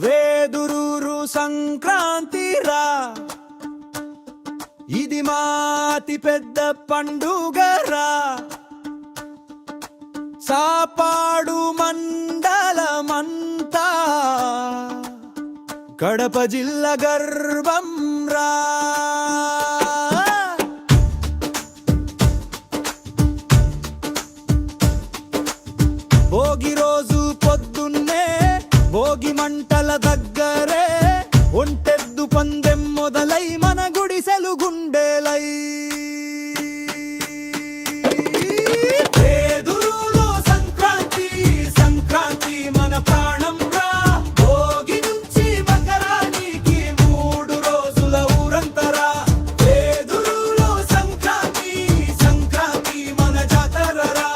వేదురూరు సంక్రాంతిరా, ఇది మాతి పెద్ద పండుగరా. సాపాడు మండలమంతా కడప జిల్లా గర్వం రా. భోగి రోజు పొద్దున్నే భోగి మంటల దగ్గరే ఒంటెద్దు పందెం మొదలై మన గుడిసెలు గుండెలై. వేదురులో సంక్రాంతి సంక్రాంతి మన ప్రాణం రా. భోగి నుంచి మకరానికి 3 రోజుల ఊరంతరా. వేదురులో సంక్రాంతి సంక్రాంతి మన జాతరరా.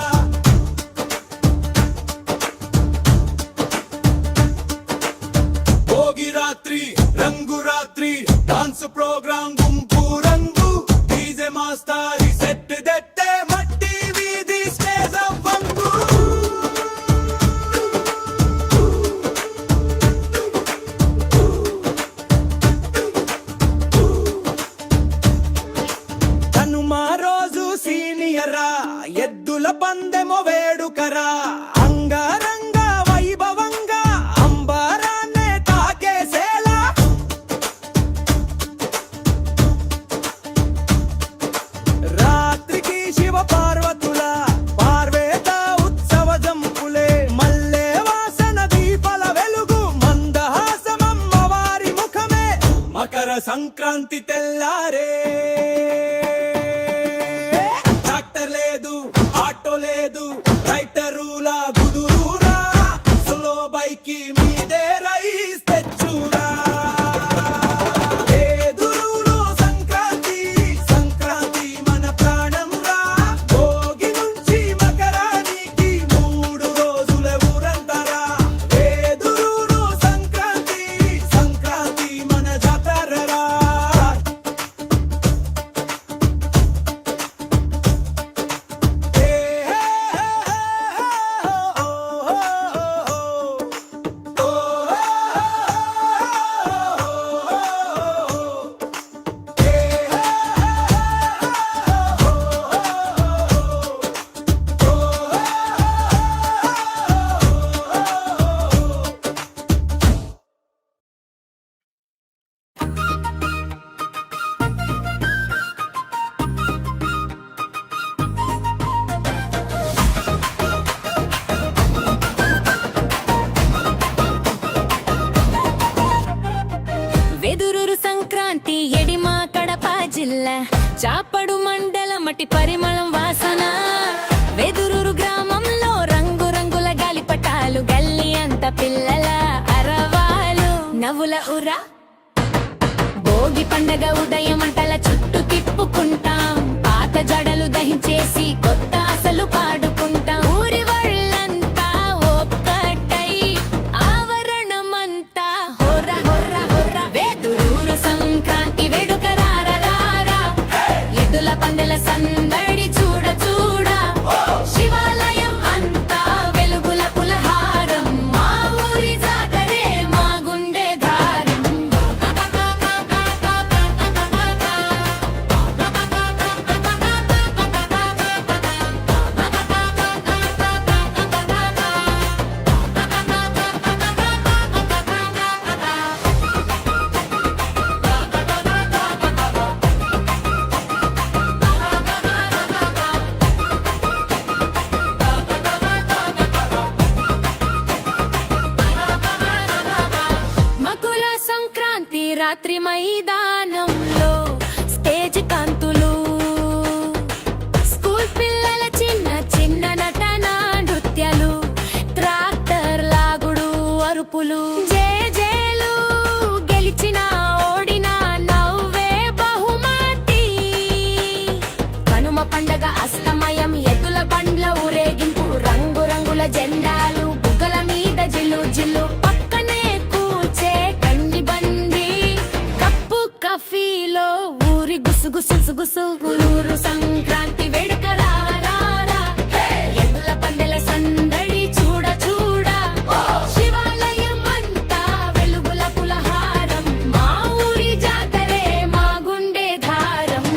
భోగి రాత్రి రంగు రాత్రి డాన్స్ ప్రోగ్రామ్ గుంపు రంగు డీజే మాస్టర్ సెట్ దెట్టే మట్టి వీధి స్టేజ్ వంగు. కనుమ రోజు సీనియరా, ఎద్దుల పందెమో వేడుకరా. అంగరంగ వైభవంగా అంబరాన్నే తాకేసేలా. రాత్రికి శివ పార్వతుల పార్వేత ఉత్సవ జంపులే. మల్లె వాసన దీపాల వెలుగు మందహాసమమ్మ వారి ముఖమే. మకర సంక్రాంతి తెల్లారే. ట్రాక్టర్ లేదు, ఆటో లేదు, రైటరులా గుదురురా. స్లో బైకి మీదే రైస్ తెచ్చురా. వేదురులో సంక్రాంతి సంక్రాంతి మన ప్రాణం రా. భోగి నుంచి మకరానికి 3 రోజుల ఊరంతరా. వేదురులో సంక్రాంతి సంక్రాంతి మన జాతరరా. వెదురూరు సంక్రాంతి ఎడిమా కడప జిల్లా చాపడు మండల మట్టి పరిమళం వాసన. వెదురూరు గ్రామంలో రంగు రంగుల గాలిపటాలు, గల్లి అంత పిల్లల అరవాలు, నవ్వుల ఉరా. భోగి పండగ ఉదయం మంటల చుట్టూ తిప్పుకుంటాం. పాత జడలు దహించేసి కొత్త ఆశలు పాడుకుంటాం. ఊరి వాళ్ళంతా ఒక్కటై ఆవరణమంతా హోరా హోరా హోరా. వేదురూరు సంక్రాంతి వేడుక రారా. ఎద్దుల పందెల సందడి చూడ చూడ. శివాలయం అంతా వెలుగుల పులహారం. మా ఊరి జాతరే మా గుండె ధారం. గుసగుసగుసగుసగుసూరు సంక్రాంతి వేడుక రారా ఎద్దుల పందెల సందడి చూడ చూడ శివాలయం అంతా వెలుగుల పులహారం మా ఊరి జాతరే మా గుండె ధారం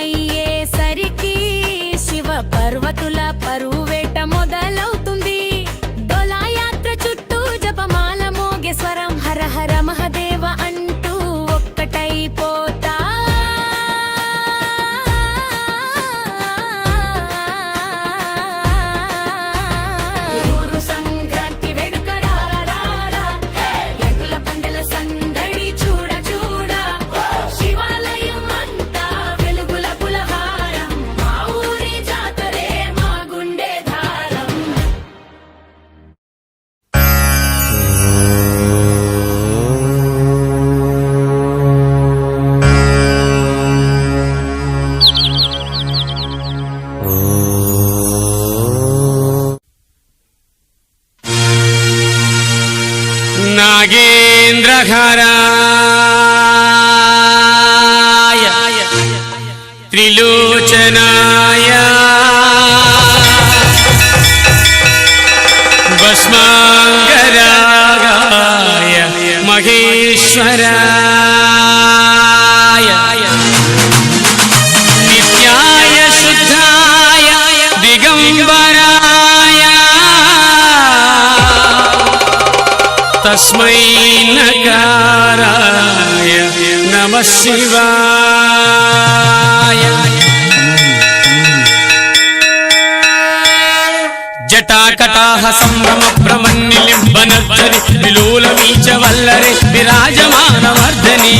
సాయంత్రమయ్యేసరికి శివ పర్వతుల పరువేట మొదలవుతుంది డోలాయాత్ర చుట్టూ జపమాల మోగే స్వరం హర హర మహదేవ అంటూ ఒక్కటైపోతా ఊరు సంక్రాంతి వేడుక రారా ఎద్దుల పందెల సందడి చూడ చూడ శివాలయం అంతా వెలుగుల పులహారం మా ఊరి జాతరే మా గుండె ధారం नागेन्द्रहराय त्रिलोचनाय भस्मांगरागाय महेश्वराय नित्याय शुद्धाय दिगंबराय तस्मै नकाराय नमः शिवाय जटाकटाह संभ्रम भ्रमन्निलिम्बनद्धरि विलोलवीच वल्लरे विराजमानवर्धनी